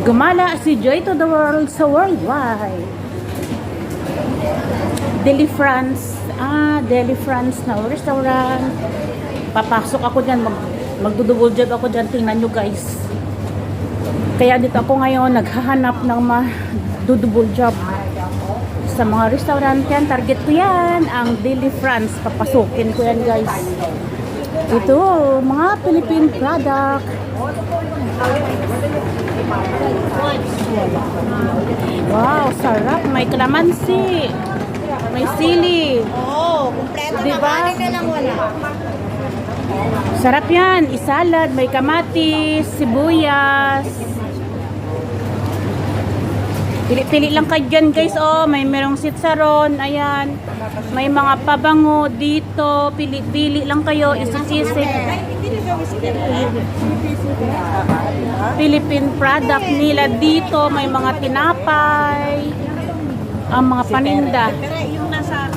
Gumala si Joy to the world sa worldwide. Deli France. Deli France na restaurant. Papasok ako dyan. Magdudouble job ako dyan. Tingnan nyo guys. Kaya dito ako ngayon naghahanap ng madudouble job sa mga restaurant yan. Target ko yan. Ang Deli France. Papasukin ko yan guys. Ito, mga Philippine product. Wow, sarap. May kalamansi. May sili. Oo, kumpleto na. Diba? Kanin na lang wala. Sarap yan. Isalad. May kamatis, sibuyas. Pili-pili lang kayo dyan guys. Oh, may merong sitsaron. Ayan. May mga pabango dito. Pili-pili lang kayo. Isisisi. Philippine product nila dito. May mga tinapay. Ang mga paninda. Pero yung nasa